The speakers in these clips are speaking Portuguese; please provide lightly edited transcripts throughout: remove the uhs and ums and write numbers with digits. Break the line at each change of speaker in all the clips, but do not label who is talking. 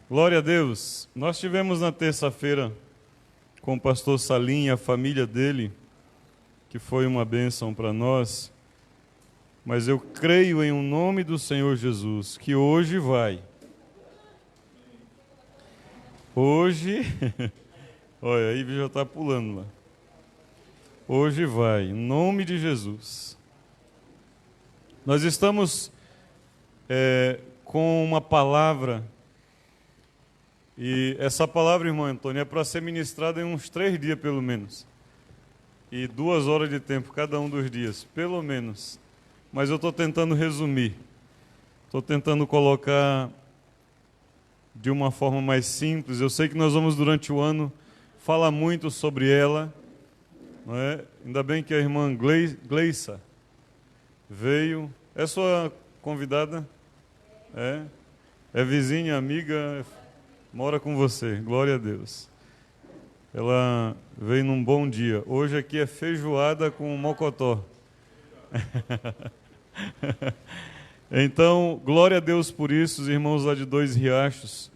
Glória a Deus. Nós tivemos na terça-feira com o pastor Salim e a família dele, que foi uma bênção para nós, mas eu creio em nome do Senhor Jesus, que hoje vai. Hoje, olha, aí já está pulando lá. Hoje vai, em nome de Jesus. Nós estamos com uma palavra, e essa palavra, irmão Antônio, é para ser ministrada em uns 3 dias pelo menos. E 2 horas de tempo cada um dos dias, pelo menos. Mas eu estou tentando resumir. Estou tentando colocar de uma forma mais simples. Eu sei que nós vamos, durante o ano, falar muito sobre ela. Não é? Ainda bem que a irmã Gleissa veio. É sua convidada? É vizinha, amiga, mora com você. Glória a Deus. Ela veio num bom dia. Hoje aqui é feijoada com mocotó. Então, glória a Deus por isso, os irmãos lá de Dois Riachos.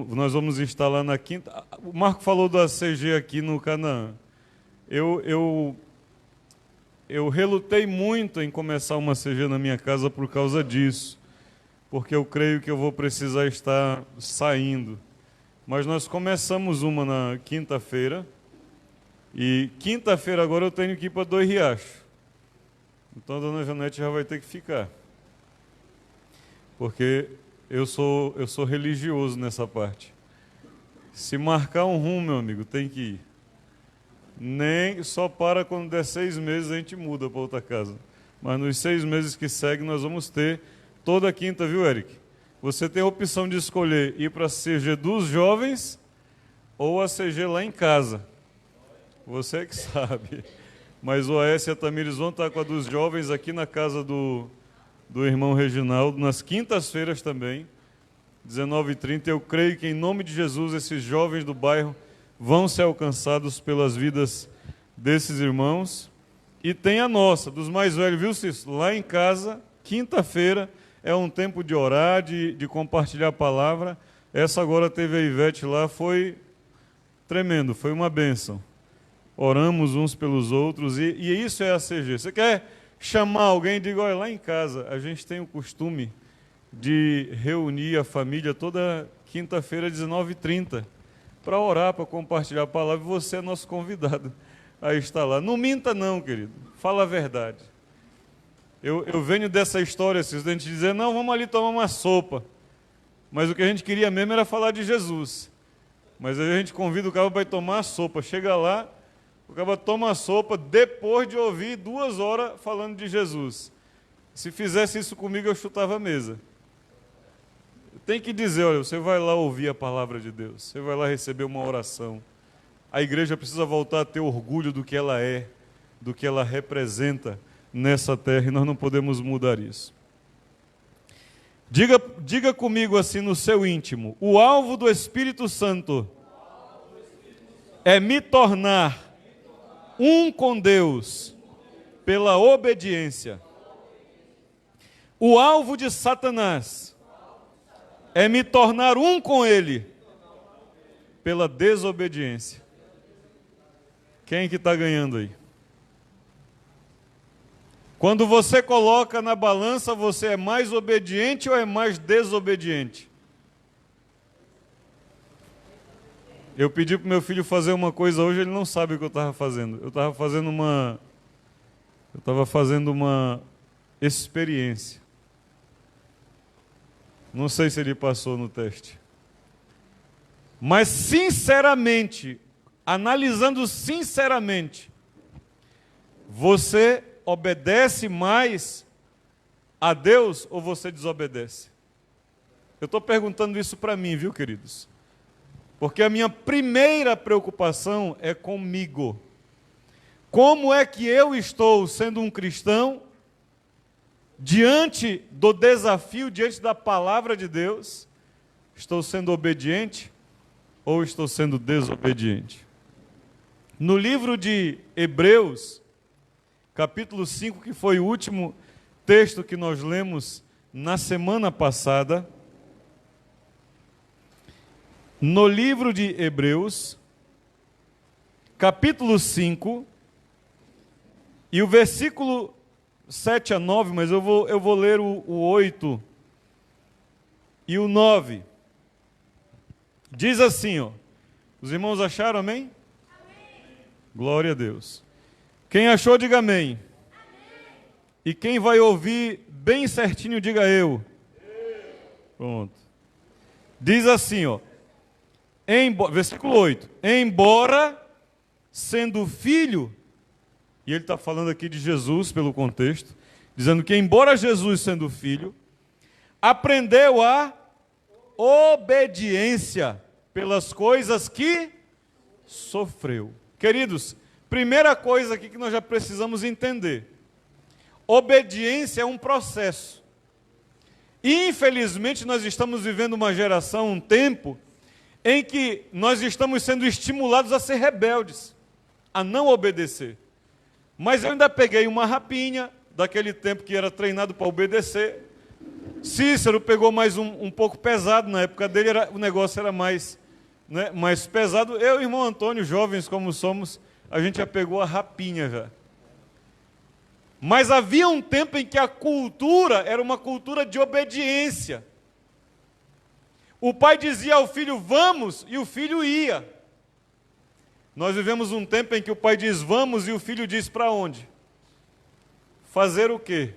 Nós vamos estar lá na quinta. O Marco falou da CG aqui no Canaã. Eu relutei muito em começar uma CG na minha casa por causa disso, porque eu creio que eu vou precisar estar saindo. Mas nós começamos uma na quinta-feira, e quinta-feira agora eu tenho que ir para Dois Riachos. Então a dona Janete já vai ter que ficar, porque eu sou religioso nessa parte. Se marcar um rumo, meu amigo, tem que ir. Nem só para quando der 6 meses a gente muda para outra casa. Mas nos 6 meses que seguem nós vamos ter toda quinta, viu, Eric? Você tem a opção de escolher ir para a CG dos jovens ou a CG lá em casa. Você que sabe. Mas o AS e a Tamires vão estar com a dos jovens aqui na casa do irmão Reginaldo, nas quintas-feiras também, 19h30. Eu creio que em nome de Jesus esses jovens do bairro vão ser alcançados pelas vidas desses irmãos. E tem a nossa, dos mais velhos, viu, Cício? Lá em casa, quinta-feira, é um tempo de orar, de compartilhar a palavra. Essa agora teve a Ivete lá, foi tremendo, foi uma bênção. Oramos uns pelos outros, e isso é a CG. Você quer chamar alguém, diga, olha, lá em casa, a gente tem o costume de reunir a família toda quinta-feira, 19h30, para orar, para compartilhar a palavra, e você é nosso convidado a estar lá. Não minta não, querido, fala a verdade. Eu venho dessa história, assim, a gente dizer, não, vamos ali tomar uma sopa, mas o que a gente queria mesmo era falar de Jesus. Mas aí a gente convida o cara para ir tomar a sopa, chega lá, o cara toma a sopa depois de ouvir 2 horas falando de Jesus. Se fizesse isso comigo, eu chutava a mesa. Tem que dizer, olha, você vai lá ouvir a palavra de Deus, você vai lá receber uma oração. A igreja precisa voltar a ter orgulho do que ela é, do que ela representa nessa terra, e nós não podemos mudar isso. Diga comigo assim no seu íntimo, o alvo do Espírito Santo é me tornar um com Deus pela obediência. O alvo de Satanás é me tornar um com Ele pela desobediência. Quem que está ganhando aí? Quando você coloca na balança, você é mais obediente ou é mais desobediente? Eu pedi para o meu filho fazer uma coisa hoje, ele não sabe o que eu estava fazendo. Eu estava fazendo uma experiência. Não sei se ele passou no teste. Mas, sinceramente, analisando sinceramente, você obedece mais a Deus ou você desobedece? Eu estou perguntando isso para mim, viu, queridos? Porque a minha primeira preocupação é comigo. Como é que eu estou, sendo um cristão, diante do desafio, diante da palavra de Deus, estou sendo obediente ou estou sendo desobediente? No livro de Hebreus, capítulo 5, que foi o último texto que nós lemos na semana passada, no livro de Hebreus, capítulo 5, e o versículo 7 a 9, mas eu vou ler o 8 e o 9. Diz assim, ó. Os irmãos acharam, amém? Amém. Glória a Deus. Quem achou, diga amém. Amém. E quem vai ouvir bem certinho, diga eu. Pronto. Diz assim, ó. Versículo 8. Embora sendo filho, e ele está falando aqui de Jesus pelo contexto, dizendo que embora Jesus sendo filho, aprendeu a obediência pelas coisas que sofreu. Queridos, primeira coisa aqui que nós já precisamos entender. Obediência é um processo. E, infelizmente, nós estamos vivendo uma geração, um tempo, em que nós estamos sendo estimulados a ser rebeldes, a não obedecer. Mas eu ainda peguei uma rapinha, daquele tempo que era treinado para obedecer. Cícero pegou mais um pouco pesado, na época dele o negócio era mais pesado. Eu e o irmão Antônio, jovens como somos, a gente já pegou a rapinha já. Mas havia um tempo em que a cultura era uma cultura de obediência. O pai dizia ao filho, vamos, e o filho ia. Nós vivemos um tempo em que o pai diz, vamos, e o filho diz, para onde? Fazer o quê?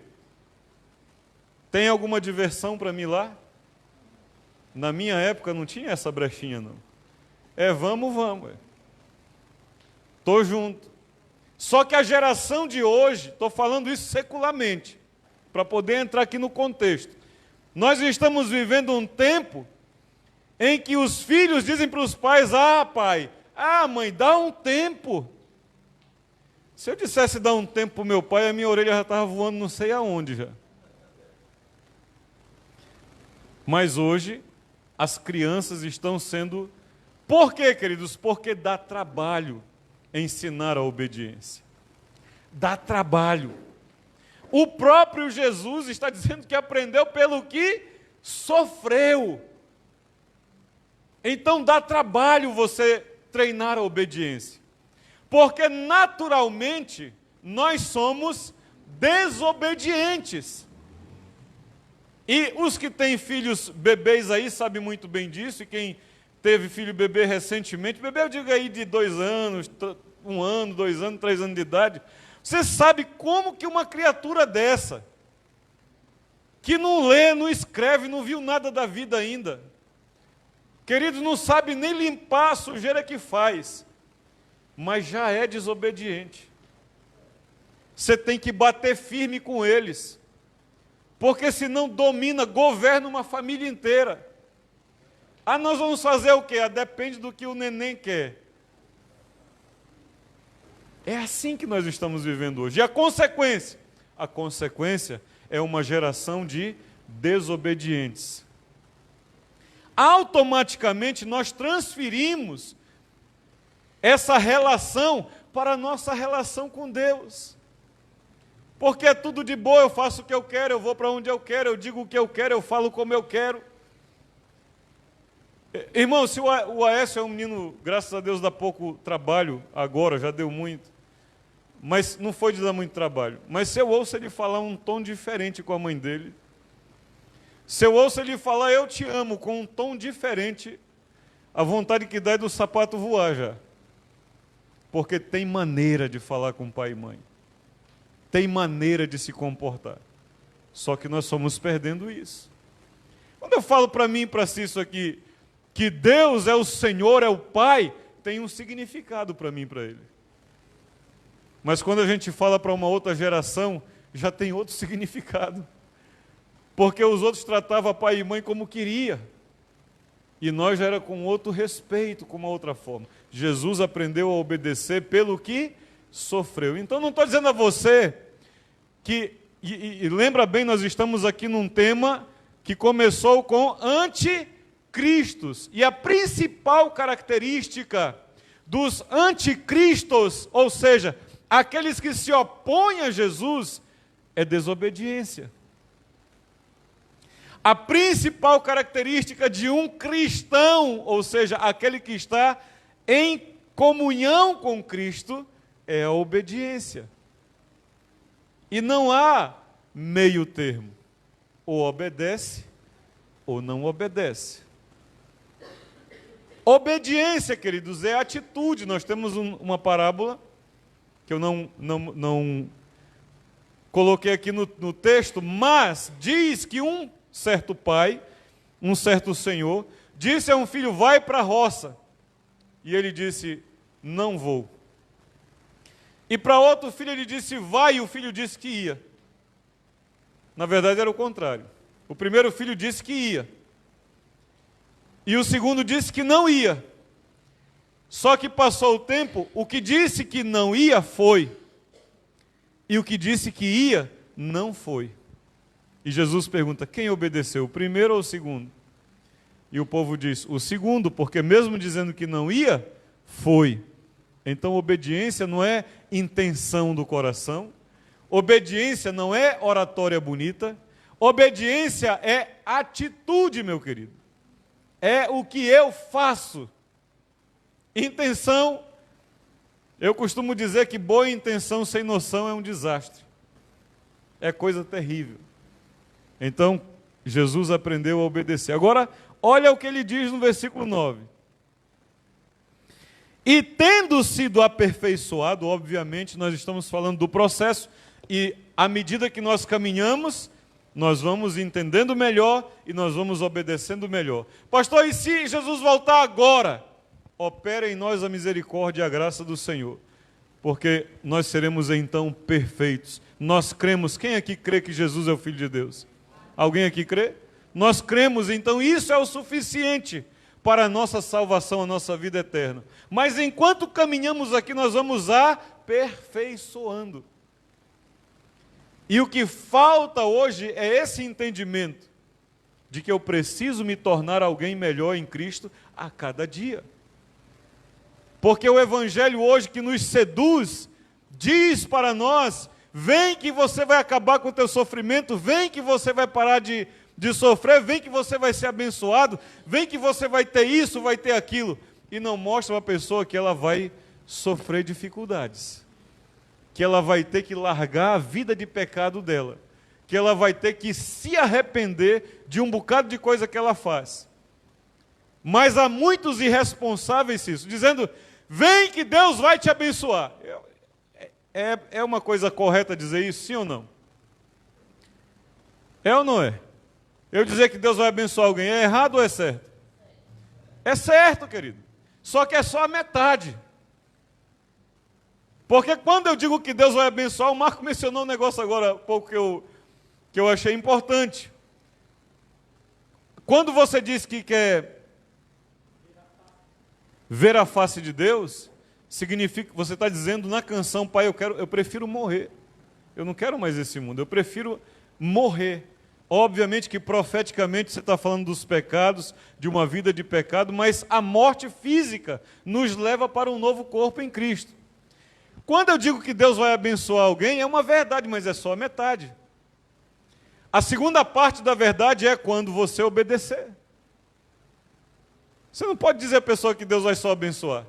Tem alguma diversão para mim lá? Na minha época não tinha essa brechinha, não. Vamos. Estou junto. Só que a geração de hoje, estou falando isso secularmente, para poder entrar aqui no contexto. Nós estamos vivendo um tempo em que os filhos dizem para os pais, pai, mãe, dá um tempo. Se eu dissesse dar um tempo para o meu pai, a minha orelha já estava voando não sei aonde já. Mas hoje, as crianças estão sendo... Por quê, queridos? Porque dá trabalho ensinar a obediência. Dá trabalho. O próprio Jesus está dizendo que aprendeu pelo que sofreu. Então dá trabalho você treinar a obediência. Porque naturalmente nós somos desobedientes. E os que têm filhos bebês aí sabem muito bem disso, e quem teve filho bebê recentemente, bebê eu digo aí de 2 anos, 1 ano, 2 anos, 3 anos de idade, você sabe como que uma criatura dessa, que não lê, não escreve, não viu nada da vida ainda, queridos, não sabe nem limpar a sujeira que faz, mas já é desobediente. Você tem que bater firme com eles, porque senão domina, governa uma família inteira. Nós vamos fazer o quê? Depende do que o neném quer. É assim que nós estamos vivendo hoje. E a consequência? A consequência é uma geração de desobedientes. Automaticamente nós transferimos essa relação para a nossa relação com Deus. Porque é tudo de boa, eu faço o que eu quero, eu vou para onde eu quero, eu digo o que eu quero, eu falo como eu quero. Irmão, se o Aécio é um menino, graças a Deus, dá pouco trabalho agora, já deu muito, mas não foi de dar muito trabalho. Mas se eu ouço ele falar um tom diferente com a mãe dele, se eu ouço ele falar eu te amo com um tom diferente, a vontade que dá é do sapato voar já. Porque tem maneira de falar com pai e mãe. Tem maneira de se comportar. Só que nós somos perdendo isso. Quando eu falo para mim e para si isso aqui, que Deus é o Senhor, é o Pai, tem um significado para mim e para ele. Mas quando a gente fala para uma outra geração, já tem outro significado. Porque os outros tratavam pai e mãe como queria. E nós já era com outro respeito, com uma outra forma. Jesus aprendeu a obedecer pelo que sofreu. Então não estou dizendo a você que... E lembra bem, nós estamos aqui num tema que começou com anticristos. E a principal característica dos anticristos, ou seja, aqueles que se opõem a Jesus, é desobediência. A principal característica de um cristão, ou seja, aquele que está em comunhão com Cristo, é a obediência. E não há meio termo. Ou obedece, ou não obedece. Obediência, queridos, é atitude. Nós temos uma parábola, que eu não coloquei aqui no texto, mas diz que um certo pai, um certo senhor, disse a um filho, vai para a roça. E ele disse, não vou. E para outro filho ele disse, vai, e o filho disse que ia. Na verdade era o contrário. O primeiro filho disse que ia. E o segundo disse que não ia. Só que passou o tempo, o que disse que não ia foi. E o que disse que ia, não foi. E Jesus pergunta, quem obedeceu, o primeiro ou o segundo? E o povo diz, o segundo, porque mesmo dizendo que não ia, foi. Então obediência não é intenção do coração, obediência não é oratória bonita, obediência é atitude, meu querido. É o que eu faço. Intenção, eu costumo dizer que boa intenção sem noção é um desastre. É coisa terrível. Então, Jesus aprendeu a obedecer. Agora, olha o que ele diz no versículo 9. E tendo sido aperfeiçoado, obviamente, nós estamos falando do processo, e à medida que nós caminhamos, nós vamos entendendo melhor e nós vamos obedecendo melhor. Pastor, e se Jesus voltar agora? Opera em nós a misericórdia e a graça do Senhor, porque nós seremos então perfeitos. Nós cremos, quem aqui crê que Jesus é o Filho de Deus? Alguém aqui crê? Nós cremos, então isso é o suficiente para a nossa salvação, a nossa vida eterna. Mas enquanto caminhamos aqui, nós vamos aperfeiçoando. E o que falta hoje é esse entendimento de que eu preciso me tornar alguém melhor em Cristo a cada dia. Porque o Evangelho hoje que nos seduz, diz para nós, vem que você vai acabar com o teu sofrimento, vem que você vai parar de sofrer, vem que você vai ser abençoado, vem que você vai ter isso, vai ter aquilo. E não mostra para a pessoa que ela vai sofrer dificuldades, que ela vai ter que largar a vida de pecado dela, que ela vai ter que se arrepender de um bocado de coisa que ela faz. Mas há muitos irresponsáveis isso, dizendo, vem que Deus vai te abençoar. É uma coisa correta dizer isso, sim ou não? É ou não é? Eu dizer que Deus vai abençoar alguém, é errado ou é certo? É certo, querido. Só que é só a metade. Porque quando eu digo que Deus vai abençoar, o Marco mencionou um negócio agora há pouco que eu achei importante. Quando você diz que quer ver a face de Deus, significa que você está dizendo na canção, Pai, eu prefiro morrer. Eu não quero mais esse mundo, eu prefiro morrer. Obviamente que profeticamente você está falando dos pecados, de uma vida de pecado, mas a morte física nos leva para um novo corpo em Cristo. Quando eu digo que Deus vai abençoar alguém, é uma verdade, mas é só a metade. A segunda parte da verdade é quando você obedecer. Você não pode dizer à pessoa que Deus vai só abençoar.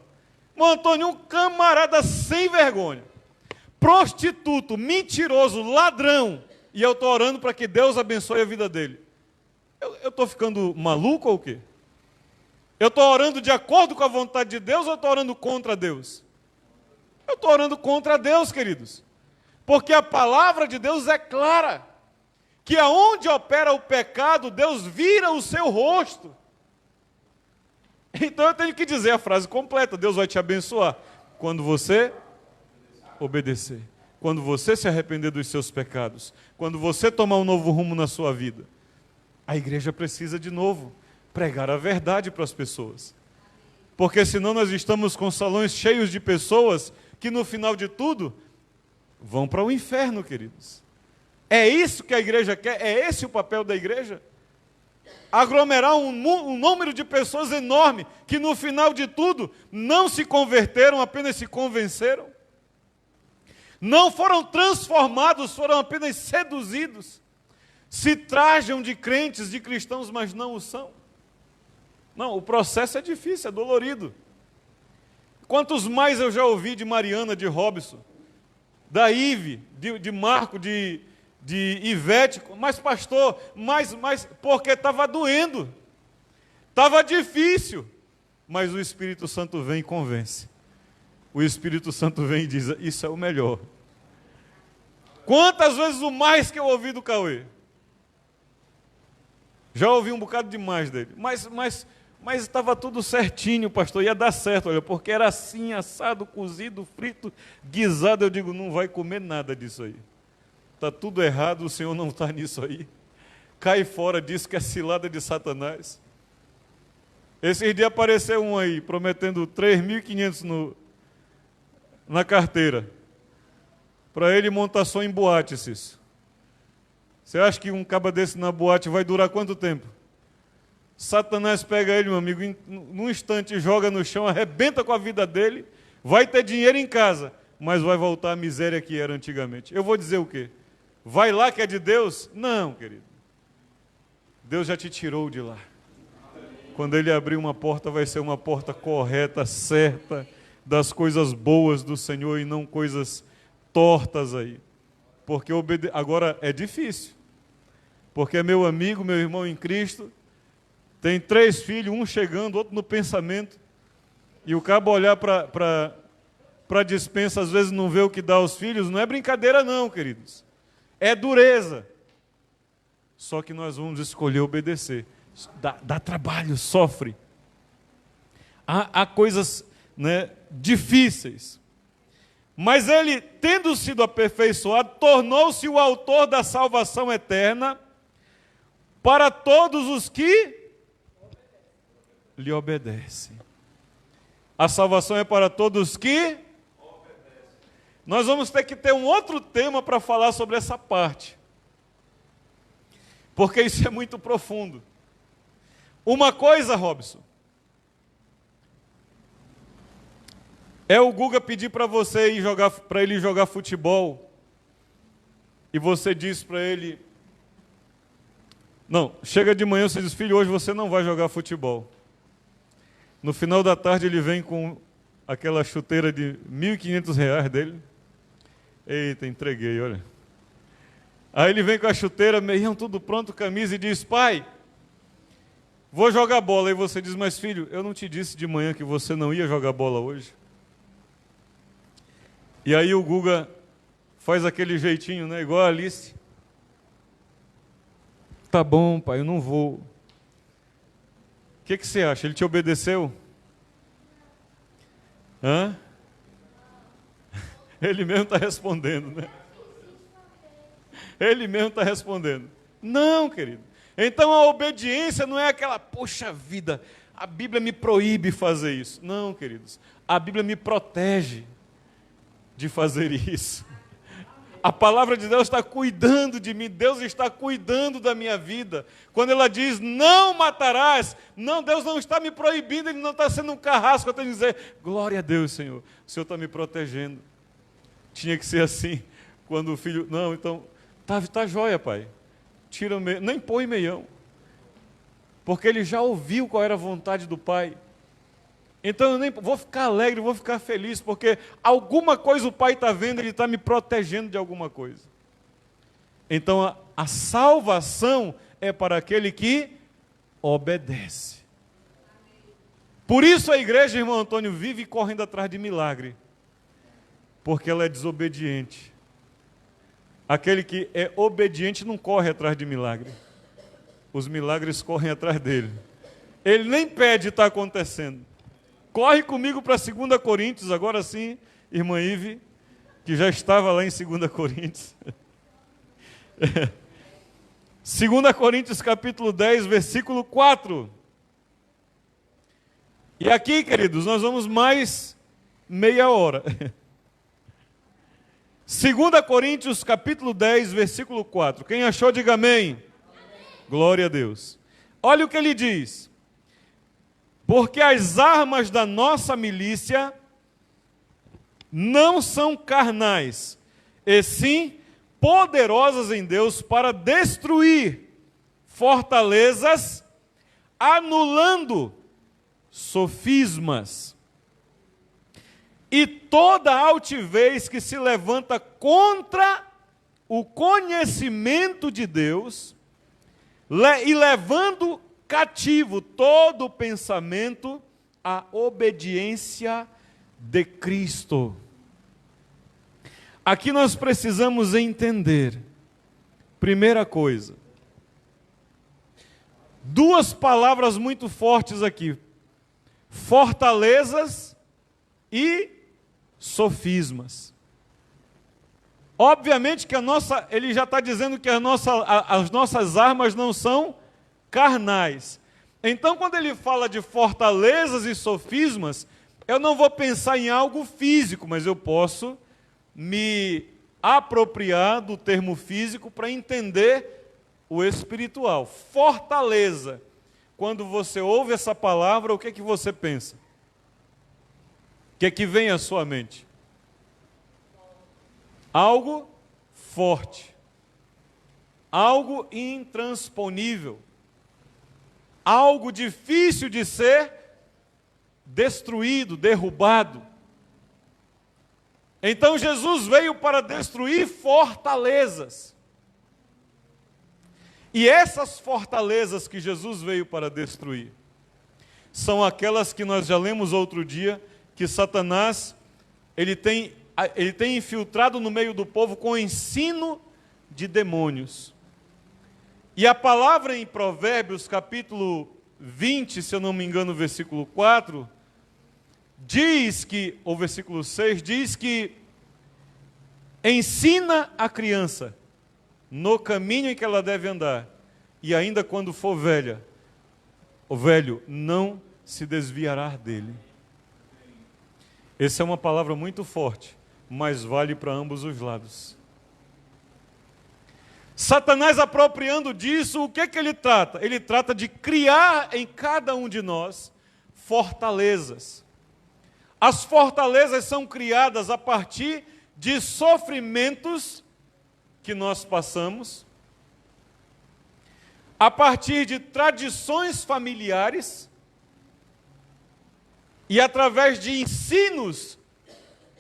Irmão Antônio, um camarada sem vergonha, prostituto, mentiroso, ladrão, e eu estou orando para que Deus abençoe a vida dele. Eu estou ficando maluco ou o quê? Eu estou orando de acordo com a vontade de Deus ou eu estou orando contra Deus? Eu estou orando contra Deus, queridos. Porque a palavra de Deus é clara. Que aonde opera o pecado, Deus vira o seu rosto. Então eu tenho que dizer a frase completa, Deus vai te abençoar quando você obedecer. Quando você se arrepender dos seus pecados, quando você tomar um novo rumo na sua vida. A igreja precisa de novo pregar a verdade para as pessoas. Porque senão nós estamos com salões cheios de pessoas que no final de tudo vão para o inferno, queridos. É isso que a igreja quer? É esse o papel da igreja? Aglomerar um número de pessoas enorme que no final de tudo não se converteram, apenas se convenceram. Não foram transformados, foram apenas seduzidos. se trajam de crentes, de cristãos, mas não o são. Não, o processo é difícil, é dolorido. Quantos mais eu já ouvi de Mariana, de Robson, da Ive, de Marco, de Ivete, mas pastor, mas porque estava doendo, estava difícil, mas o Espírito Santo vem e convence. O Espírito Santo vem e diz, isso é o melhor. Quantas vezes o mais que eu ouvi do Cauê? Já ouvi um bocado demais dele, mas estava tudo certinho, pastor, ia dar certo, olha, porque era assim, assado, cozido, frito, guisado. Eu digo, não vai comer nada disso aí. Está tudo errado, o Senhor não está nisso aí. Cai fora disso, que é cilada de Satanás. Esses dias apareceu um aí, prometendo 3.500 na carteira, para ele montar só em boate, Cício. Você acha que um caba desse na boate vai durar quanto tempo? Satanás pega ele, meu amigo, num instante joga no chão, arrebenta com a vida dele, vai ter dinheiro em casa, mas vai voltar à miséria que era antigamente. Eu vou dizer o quê? Vai lá que é de Deus? Não, querido. Deus já te tirou de lá. Quando Ele abrir uma porta, vai ser uma porta correta, certa, das coisas boas do Senhor e não coisas tortas aí. Porque agora é difícil. Porque meu amigo, meu irmão em Cristo, tem 3 filhos, um chegando, outro no pensamento, e o cabo olhar para a despensa, às vezes não vê o que dá aos filhos, não é brincadeira não, queridos. É dureza. Só que nós vamos escolher obedecer. Dá trabalho, sofre. Há coisas, né, difíceis. Mas ele, tendo sido aperfeiçoado, tornou-se o autor da salvação eterna para todos os que lhe obedecem. A salvação é para todos que obedecem. Nós vamos ter que ter um outro tema para falar sobre essa parte. Porque isso é muito profundo. Uma coisa, Robson, é o Guga pedir para você ir jogar, para ele jogar futebol, e você diz para ele, não, chega de manhã, você diz, filho, hoje você não vai jogar futebol. No final da tarde ele vem com aquela chuteira de R$1.500 dele. Eita, entreguei, olha. Aí ele vem com a chuteira, meião, tudo pronto, camisa, e diz, pai, vou jogar bola. Aí você diz, mas filho, eu não te disse de manhã que você não ia jogar bola hoje? E aí o Guga faz aquele jeitinho, né, igual a Alice. Tá bom, pai, eu não vou. O que você acha? Ele te obedeceu? Hã? Ele mesmo está respondendo, né? Ele mesmo está respondendo. Não, querido. Então a obediência não é aquela, poxa vida, a Bíblia me proíbe fazer isso. Não, queridos. A Bíblia me protege de fazer isso. A palavra de Deus está cuidando de mim, Deus está cuidando da minha vida. Quando ela diz, não matarás, não, Deus não está me proibindo, Ele não está sendo um carrasco, eu tenho que dizer, glória a Deus, Senhor, o Senhor está me protegendo. Tinha que ser assim, quando o filho, não, então, tá jóia, pai, tira o meio, nem põe meião, porque ele já ouviu qual era a vontade do pai. Então eu nem vou ficar alegre, vou ficar feliz, porque alguma coisa o Pai está vendo, Ele está me protegendo de alguma coisa. Então a salvação é para aquele que obedece. Por isso a igreja, irmão Antônio, vive correndo atrás de milagre, porque ela é desobediente. Aquele que é obediente não corre atrás de milagre. Os milagres correm atrás dele. Ele nem pede, está acontecendo. Corre comigo para 2 Coríntios, agora sim, irmã Ive, que já estava lá em 2 Coríntios. 2 Coríntios capítulo 10, versículo 4. E aqui, queridos, nós vamos mais meia hora. 2 Coríntios capítulo 10, versículo 4. Quem achou, diga amém. Amém. Glória a Deus. Olha o que ele diz. Porque as armas da nossa milícia não são carnais, e sim poderosas em Deus para destruir fortalezas, anulando sofismas e toda altivez que se levanta contra o conhecimento de Deus, e levando cativo todo pensamento à obediência de Cristo. Aqui nós precisamos entender, primeira coisa, duas palavras muito fortes aqui: fortalezas e sofismas. Obviamente que ele já está dizendo que as nossas armas não são carnais. Então, quando ele fala de fortalezas e sofismas, eu não vou pensar em algo físico, mas eu posso me apropriar do termo físico para entender o espiritual. Fortaleza. Quando você ouve essa palavra, o que é que você pensa? O que é que vem à sua mente? Algo forte. Algo intransponível. Algo difícil de ser destruído, derrubado. Então Jesus veio para destruir fortalezas. E essas fortalezas que Jesus veio para destruir são aquelas que nós já lemos outro dia, que Satanás ele tem infiltrado no meio do povo com o ensino de demônios. E a palavra em Provérbios, capítulo 20, se eu não me engano, versículo 4, diz que, ou versículo 6, diz que ensina a criança no caminho em que ela deve andar, e ainda quando for velha, o velho não se desviará dele. Essa é uma palavra muito forte, mas vale para ambos os lados. Satanás, apropriando disso, o que ele trata? Ele trata de criar em cada um de nós fortalezas. As fortalezas são criadas a partir de sofrimentos que nós passamos, a partir de tradições familiares e através de ensinos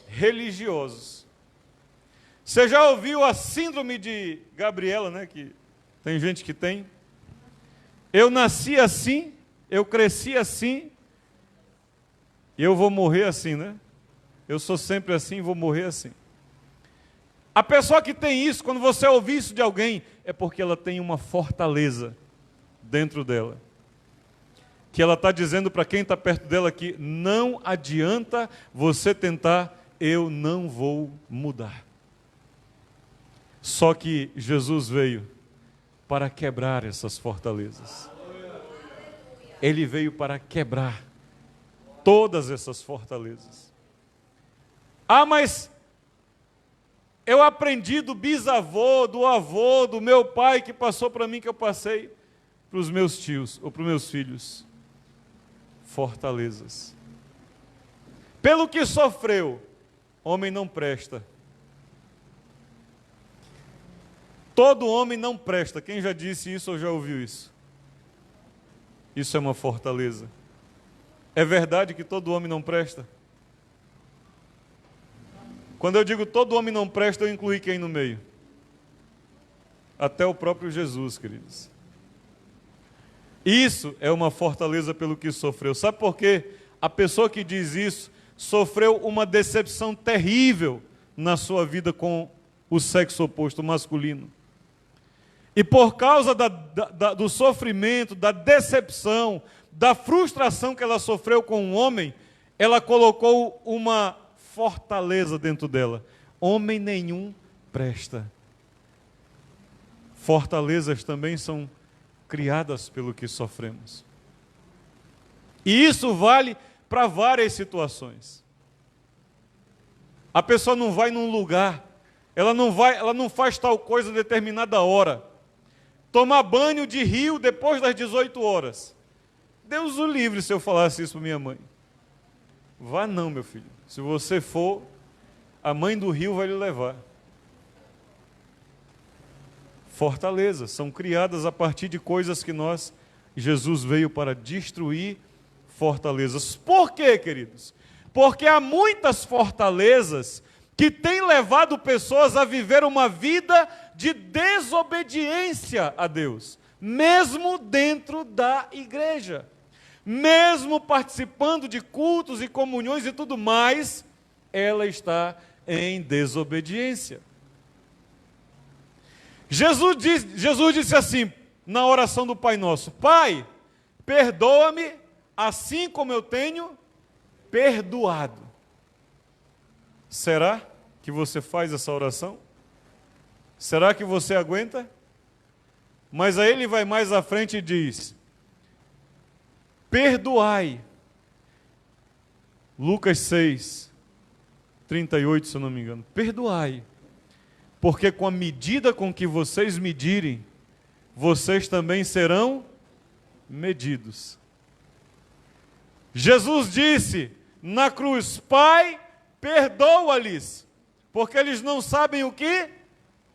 religiosos. Você já ouviu a síndrome de Gabriela, né? Que tem gente que tem. Eu nasci assim, eu cresci assim, e eu vou morrer assim, né? Eu sou sempre assim e vou morrer assim. A pessoa que tem isso, quando você ouvir isso de alguém, é porque ela tem uma fortaleza dentro dela. Que ela está dizendo para quem está perto dela que não adianta você tentar, eu não vou mudar. Só que Jesus veio para quebrar essas fortalezas. Ele veio para quebrar todas essas fortalezas. Ah, mas eu aprendi do bisavô, do avô, do meu pai que passou para mim, que eu passei para os meus tios ou para os meus filhos. Fortalezas. Pelo que sofreu, homem não presta. Todo homem não presta. Quem já disse isso ou já ouviu isso? Isso é uma fortaleza. É verdade que todo homem não presta? Quando eu digo todo homem não presta, eu incluí quem no meio? Até o próprio Jesus, queridos. Isso é uma fortaleza pelo que sofreu. Sabe por quê? A pessoa que diz isso sofreu uma decepção terrível na sua vida com o sexo oposto, o masculino. E por causa do sofrimento, da decepção, da frustração que ela sofreu com um homem, ela colocou uma fortaleza dentro dela. Homem nenhum presta. Fortalezas também são criadas pelo que sofremos. E isso vale para várias situações. A pessoa não vai num lugar, ela não faz tal coisa a determinada hora. Tomar banho de rio depois das 18 horas. Deus o livre se eu falasse isso para minha mãe. Vá não, meu filho. Se você for, a mãe do rio vai lhe levar. Fortalezas são criadas a partir de coisas que Jesus veio para destruir fortalezas. Por quê, queridos? Porque há muitas fortalezas que têm levado pessoas a viver uma vida de desobediência a Deus, mesmo dentro da igreja, mesmo participando de cultos e comunhões e tudo mais, ela está em desobediência. Jesus disse assim, na oração do Pai Nosso: Pai, perdoa-me assim como eu tenho perdoado. Será que você faz essa oração? Será que você aguenta? Mas aí ele vai mais à frente e diz: perdoai. Lucas 6, 38, se eu não me engano. Perdoai, porque com a medida com que vocês medirem, vocês também serão medidos. Jesus disse na cruz: Pai, perdoa-lhes, porque eles não sabem o que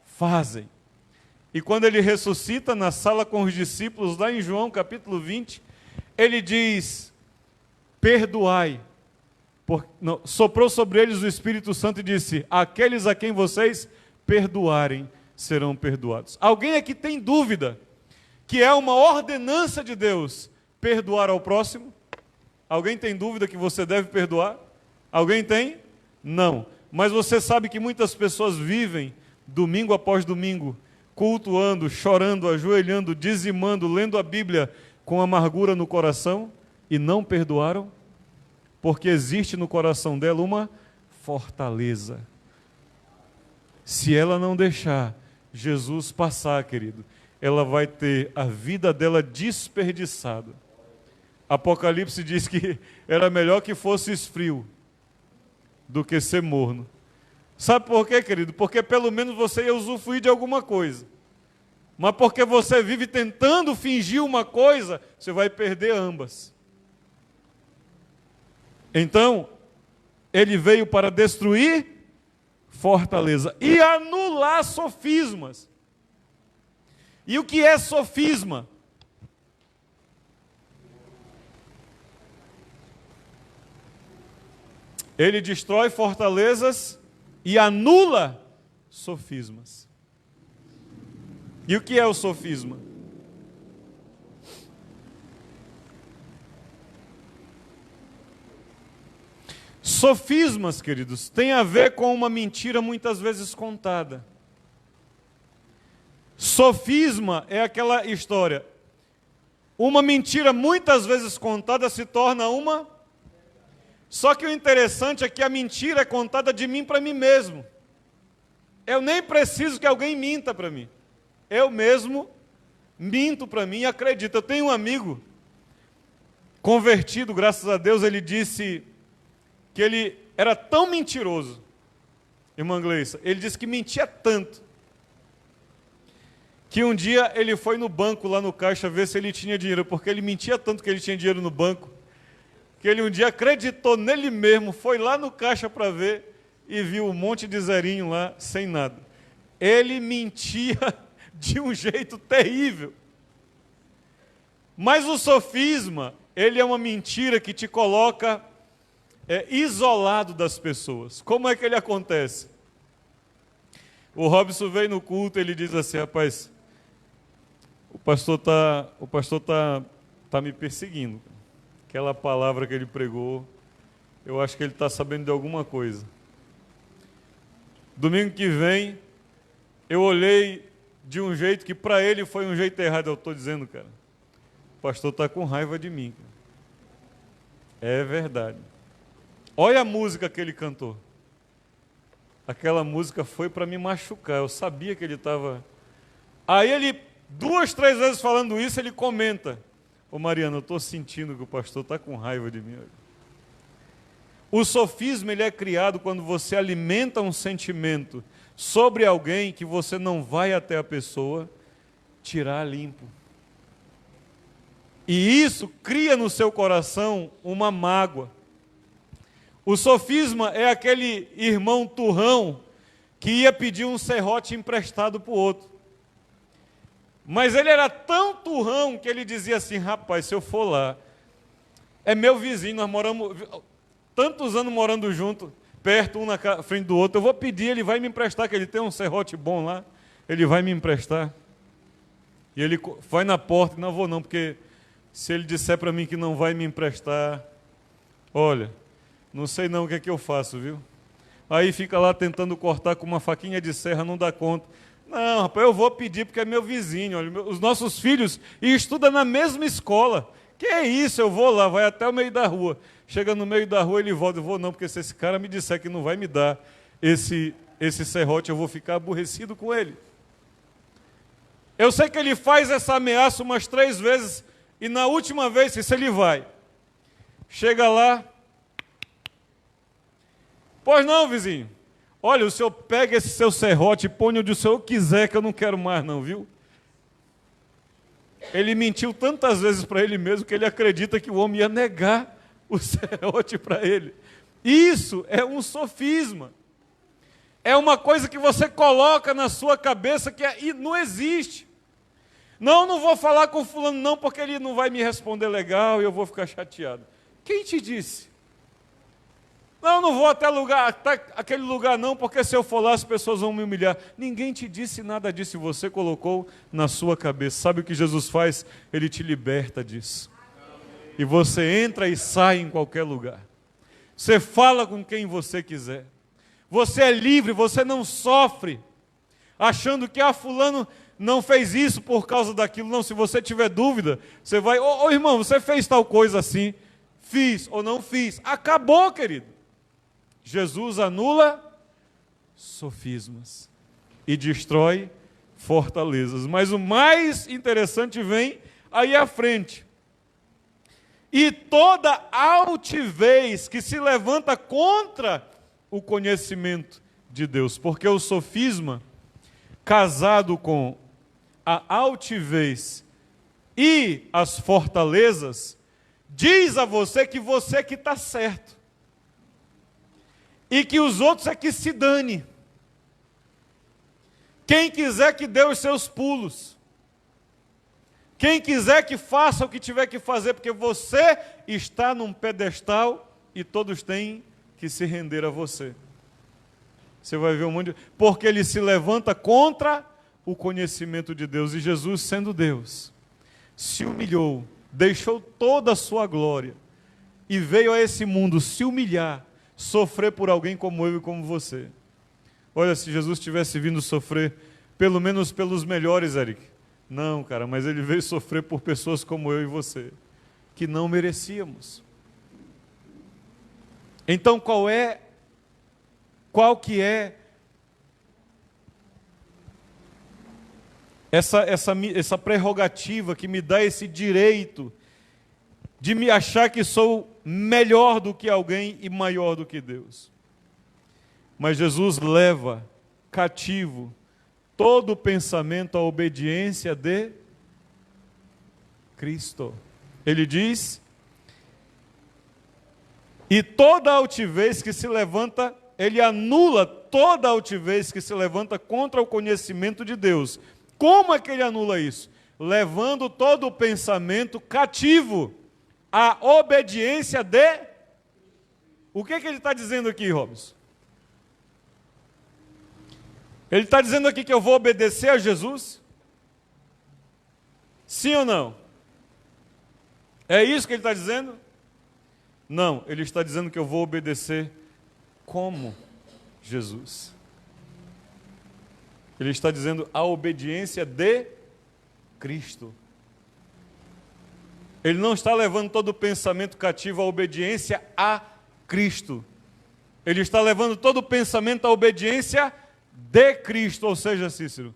fazem. E quando ele ressuscita na sala com os discípulos, lá em João capítulo 20, ele diz: perdoai. Soprou sobre eles o Espírito Santo e disse: aqueles a quem vocês perdoarem serão perdoados. Alguém aqui tem dúvida que é uma ordenança de Deus perdoar ao próximo? Alguém tem dúvida que você deve perdoar? Alguém tem? Não. Mas você sabe que muitas pessoas vivem domingo após domingo, cultuando, chorando, ajoelhando, dizimando, lendo a Bíblia com amargura no coração e não perdoaram? Porque existe no coração dela uma fortaleza. Se ela não deixar Jesus passar, querido, ela vai ter a vida dela desperdiçada. Apocalipse diz que era melhor que fosses frio do que ser morno. Sabe por quê, querido? Porque pelo menos você ia usufruir de alguma coisa. Mas porque você vive tentando fingir uma coisa, você vai perder ambas. Então, ele veio para destruir fortaleza e anular sofismas. E o que é sofisma? Ele destrói fortalezas e anula sofismas. E o que é o sofisma? Sofismas, queridos, tem a ver com uma mentira muitas vezes contada. Sofisma é aquela história. Uma mentira muitas vezes contada se torna uma. Só que o interessante é que a mentira é contada de mim para mim mesmo. Eu nem preciso que alguém minta para mim. Eu mesmo minto para mim e acredito. Eu tenho um amigo convertido, graças a Deus, ele disse que ele era tão mentiroso, irmã Gleice, ele disse que mentia tanto, que um dia ele foi no banco lá no caixa ver se ele tinha dinheiro, porque ele mentia tanto que ele tinha dinheiro no banco, que ele um dia acreditou nele mesmo, foi lá no caixa para ver e viu um monte de zerinho lá, sem nada. Ele mentia de um jeito terrível. Mas o sofisma, ele é uma mentira que te coloca isolado das pessoas. Como é que ele acontece? O Robson veio no culto, ele diz assim: rapaz, o pastor tá me perseguindo. Aquela palavra que ele pregou, eu acho que ele está sabendo de alguma coisa. Domingo que vem, eu olhei de um jeito que para ele foi um jeito errado. Eu estou dizendo, cara, o pastor está com raiva de mim. É verdade. Olha a música que ele cantou. Aquela música foi para me machucar. Eu sabia que ele estava... Aí ele, 2, 3 vezes falando isso, ele comenta: ô Mariana, eu estou sentindo que o pastor está com raiva de mim. O sofisma, ele é criado quando você alimenta um sentimento sobre alguém que você não vai até a pessoa tirar limpo. E isso cria no seu coração uma mágoa. O sofisma é aquele irmão turrão que ia pedir um serrote emprestado para o outro. Mas ele era tão turrão que ele dizia assim: rapaz, se eu for lá, é meu vizinho, nós moramos tantos anos morando junto, perto, um na frente do outro, eu vou pedir, ele vai me emprestar, que ele tem um serrote bom lá, ele vai me emprestar. E ele vai na porta, não vou não, porque se ele disser para mim que não vai me emprestar, olha, não sei não o que é que eu faço, viu? Aí fica lá tentando cortar com uma faquinha de serra, não dá conta. Não, rapaz, eu vou pedir porque é meu vizinho, olha, os nossos filhos estudam na mesma escola. Que é isso, eu vou lá, vai até o meio da rua. Chega no meio da rua, ele volta, eu vou não, porque se esse cara me disser que não vai me dar esse serrote, eu vou ficar aborrecido com ele. Eu sei que ele faz essa ameaça umas 3 vezes, e na última vez, se ele vai, chega lá, pois não, vizinho, olha, o senhor pega esse seu serrote e põe onde o senhor quiser, que eu não quero mais não, viu? Ele mentiu tantas vezes para ele mesmo, que ele acredita que o homem ia negar o serrote para ele. Isso é um sofisma. É uma coisa que você coloca na sua cabeça que não existe. Não vou falar com fulano não, porque ele não vai me responder legal e eu vou ficar chateado. Quem te disse? Não vou até aquele lugar não, porque se eu for lá as pessoas vão me humilhar. Ninguém te disse nada disso e você colocou na sua cabeça. Sabe o que Jesus faz? Ele te liberta disso. E você entra e sai em qualquer lugar. Você fala com quem você quiser. Você é livre, você não sofre, achando que fulano não fez isso por causa daquilo. Não, se você tiver dúvida, você vai, ô irmão, você fez tal coisa assim? Fiz ou não fiz? Acabou, querido. Jesus anula sofismas e destrói fortalezas. Mas o mais interessante vem aí à frente. E toda altivez que se levanta contra o conhecimento de Deus, porque o sofisma, casado com a altivez e as fortalezas, diz a você que está certo. E que os outros é que se dane. Quem quiser que dê os seus pulos. Quem quiser que faça o que tiver que fazer, porque você está num pedestal e todos têm que se render a você. Você vai ver um monte de... Porque ele se levanta contra o conhecimento de Deus. E Jesus, sendo Deus, se humilhou, deixou toda a sua glória e veio a esse mundo se humilhar, sofrer por alguém como eu e como você. Olha, se Jesus tivesse vindo sofrer, pelo menos pelos melhores, Eric. Não, cara, mas ele veio sofrer por pessoas como eu e você, que não merecíamos. Então, qual que é essa prerrogativa que me dá esse direito de me achar que sou melhor do que alguém e maior do que Deus? Mas Jesus leva cativo todo o pensamento à obediência de Cristo. Ele diz: e toda altivez que se levanta, ele anula toda altivez que se levanta contra o conhecimento de Deus. Como é que ele anula isso? Levando todo o pensamento cativo à obediência de... O que ele está dizendo aqui, Robson? Ele está dizendo aqui que eu vou obedecer a Jesus? Sim ou não? É isso que ele está dizendo? Não, ele está dizendo que eu vou obedecer como Jesus. Ele está dizendo a obediência de Cristo. Ele não está levando todo o pensamento cativo à obediência a Cristo. Ele está levando todo o pensamento à obediência de Cristo. Ou seja, Cícero,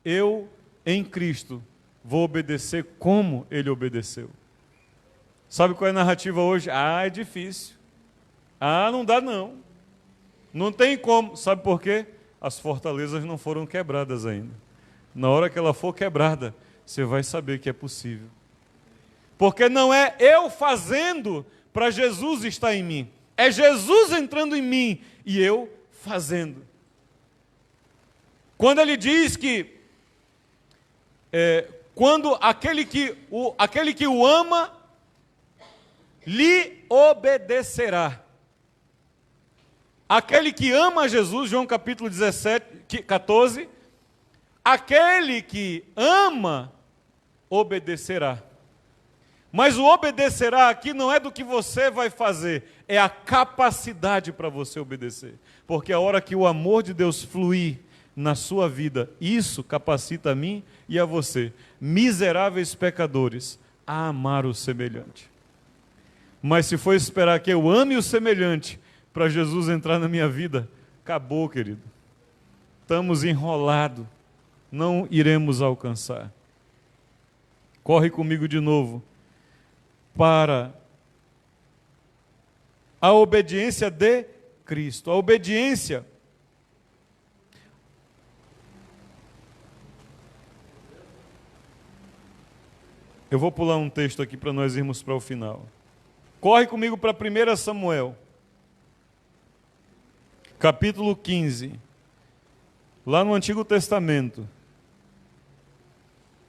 eu em Cristo vou obedecer como ele obedeceu. Sabe qual é a narrativa hoje? É difícil. Não dá não. Não tem como. Sabe por quê? As fortalezas não foram quebradas ainda. Na hora que ela for quebrada, você vai saber que é possível. Porque não é eu fazendo para Jesus estar em mim. É Jesus entrando em mim e eu fazendo. Quando ele diz que quando aquele que o ama lhe obedecerá. Aquele que ama Jesus, João capítulo 14, aquele que ama obedecerá. Mas o obedecerá aqui não é do que você vai fazer, é a capacidade para você obedecer. Porque a hora que o amor de Deus fluir na sua vida, isso capacita a mim e a você, miseráveis pecadores, a amar o semelhante. Mas se for esperar que eu ame o semelhante para Jesus entrar na minha vida, acabou, querido. Estamos enrolados, não iremos alcançar. Corre comigo de novo para a obediência de Cristo. A obediência eu vou pular um texto aqui para nós irmos para o final. Corre comigo para 1 Samuel, capítulo 15, lá no Antigo Testamento.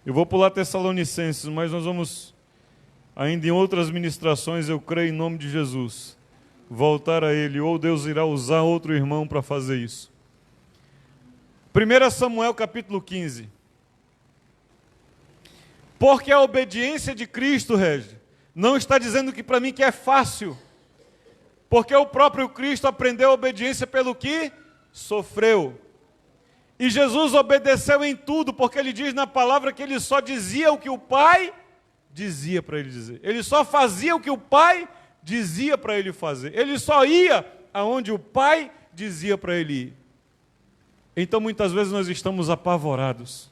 Eu vou pular Tessalonicenses, mas nós vamos, ainda em outras ministrações, eu creio em nome de Jesus, voltar a Ele, ou Deus irá usar outro irmão para fazer isso. 1 Samuel, capítulo 15. Porque a obediência de Cristo, Regi, não está dizendo que para mim que é fácil, porque o próprio Cristo aprendeu a obediência pelo que sofreu. E Jesus obedeceu em tudo, porque ele diz na palavra que ele só dizia o que o Pai dizia para ele dizer. Ele só fazia o que o Pai dizia para ele fazer. Ele só ia aonde o Pai dizia para ele ir. Então muitas vezes nós estamos apavorados,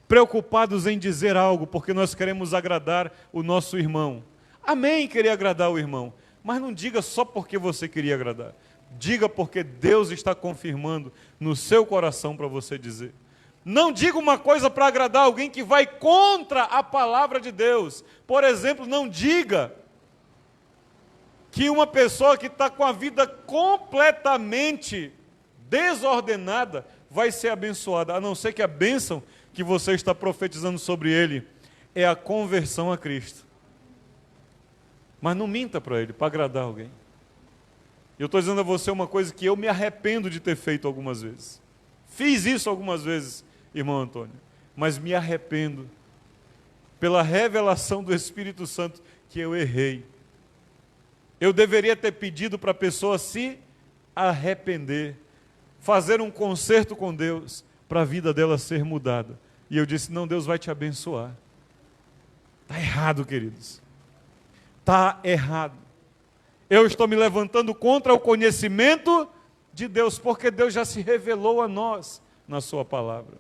preocupados em dizer algo, porque nós queremos agradar o nosso irmão. Amém, querer agradar o irmão. Mas não diga só porque você queria agradar. Diga porque Deus está confirmando no seu coração para você dizer. Não diga uma coisa para agradar alguém que vai contra a palavra de Deus. Por exemplo, não diga que uma pessoa que está com a vida completamente desordenada vai ser abençoada, a não ser que a bênção que você está profetizando sobre ele é a conversão a Cristo. Mas não minta para ele, para agradar alguém. Eu estou dizendo a você uma coisa que eu me arrependo de ter feito algumas vezes. Fiz isso algumas vezes, irmão Antônio, mas me arrependo pela revelação do Espírito Santo que eu errei. Eu deveria ter pedido para a pessoa se arrepender, fazer um concerto com Deus para a vida dela ser mudada. E eu disse, não, Deus vai te abençoar. Está errado, queridos. Está errado. Eu estou me levantando contra o conhecimento de Deus, porque Deus já se revelou a nós na sua palavra.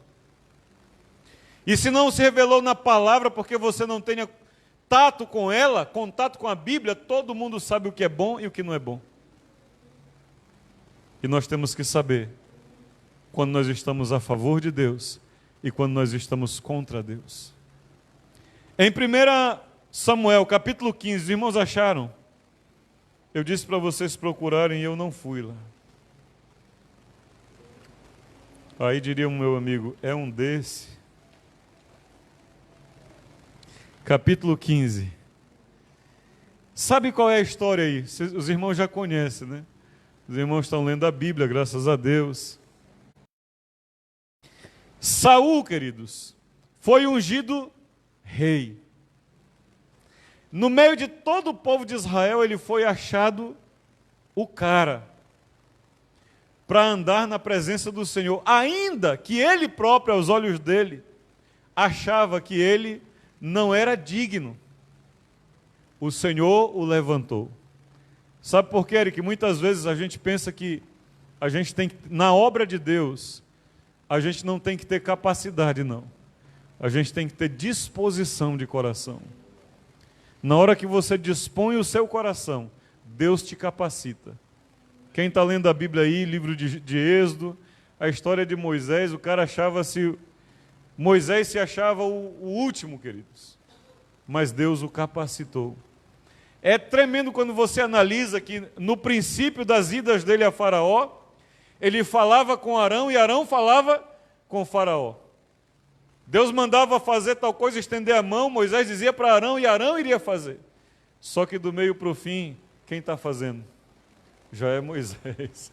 E se não se revelou na palavra, porque você não tenha tato com ela, contato com a Bíblia, todo mundo sabe o que é bom e o que não é bom. E nós temos que saber quando nós estamos a favor de Deus e quando nós estamos contra Deus. Em 1 Samuel, capítulo 15, os irmãos acharam? Eu disse para vocês procurarem e eu não fui lá. Aí diria o meu amigo, é um desse. Capítulo 15. Sabe qual é a história aí? Os irmãos já conhecem, né? Os irmãos estão lendo a Bíblia, graças a Deus. Saul, queridos, foi ungido rei. No meio de todo o povo de Israel, ele foi achado o cara para andar na presença do Senhor, ainda que ele próprio, aos olhos dele, achava que ele não era digno. O Senhor o levantou. Sabe por quê, Eric? Muitas vezes a gente pensa que a gente tem que, na obra de Deus, a gente não tem que ter capacidade, não. A gente tem que ter disposição de coração. Na hora que você dispõe o seu coração, Deus te capacita. Quem está lendo a Bíblia aí, livro de Êxodo, a história de Moisés, o cara Moisés se achava o último, queridos. Mas Deus o capacitou. É tremendo quando você analisa que no princípio das idas dele a Faraó, ele falava com Arão e Arão falava com Faraó. Deus mandava fazer tal coisa, estender a mão, Moisés dizia para Arão e Arão iria fazer. Só que do meio para o fim, quem está fazendo? Já é Moisés.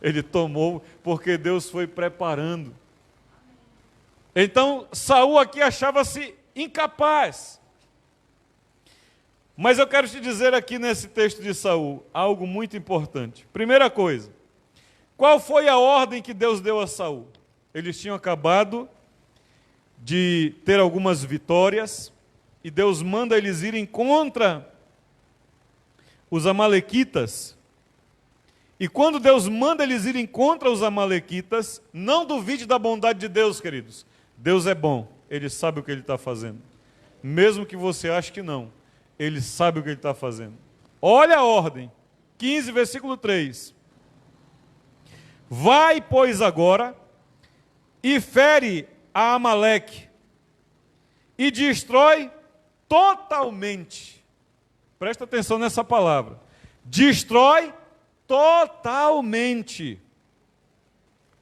Ele tomou porque Deus foi preparando. Então, Saul aqui achava-se incapaz. Mas eu quero te dizer aqui nesse texto de Saul algo muito importante. Primeira coisa, qual foi a ordem que Deus deu a Saul? Eles tinham acabado de ter algumas vitórias e Deus manda eles irem contra os amalequitas. E quando Deus manda eles irem contra os amalequitas, não duvide da bondade de Deus, queridos. Deus é bom, Ele sabe o que Ele está fazendo. Mesmo que você ache que não, Ele sabe o que Ele está fazendo. Olha a ordem, 15, versículo 3. Vai, pois, agora, e fere a Amaleque, e destrói totalmente. Presta atenção nessa palavra. Destrói totalmente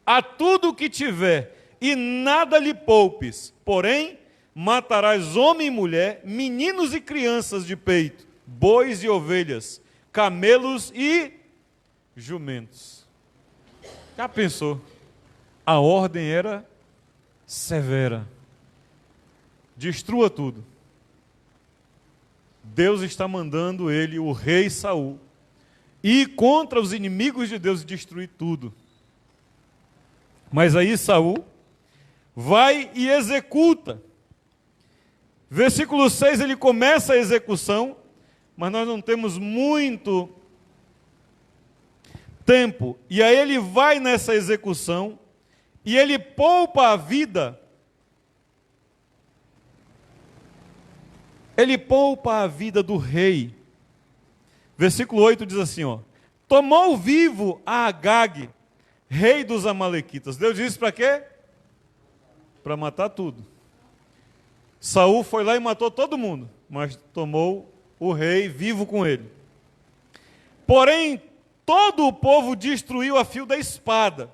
a tudo que tiver, e nada lhe poupes. Porém, matarás homem e mulher, meninos e crianças de peito, bois e ovelhas, camelos e jumentos. Já pensou? A ordem era severa. Destrua tudo. Deus está mandando ele, o rei Saul, ir contra os inimigos de Deus e destruir tudo. Mas aí Saul vai e executa. Versículo 6, ele começa a execução, mas nós não temos muito tempo. E aí ele vai nessa execução e ele poupa a vida. Ele poupa a vida do rei. Versículo 8 diz assim, ó: tomou vivo a Agag, rei dos amalequitas. Deus disse para quê? Para matar tudo. Saul foi lá e matou todo mundo, mas tomou o rei vivo com ele. Porém, todo o povo destruiu a fio da espada.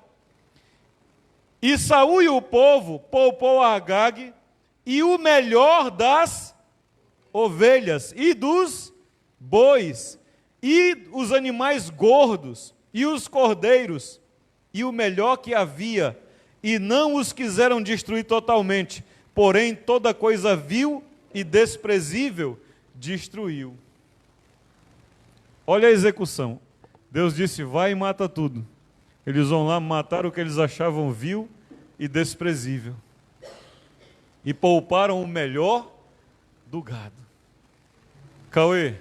E Saul e o povo poupou a Agag e o melhor das ovelhas e dos bois e os animais gordos e os cordeiros e o melhor que havia, e não os quiseram destruir totalmente, porém toda coisa vil e desprezível destruiu. Olha a execução. Deus disse, vai e mata tudo. Eles vão lá matar o que eles achavam vil e desprezível. E pouparam o melhor do gado. Cauê,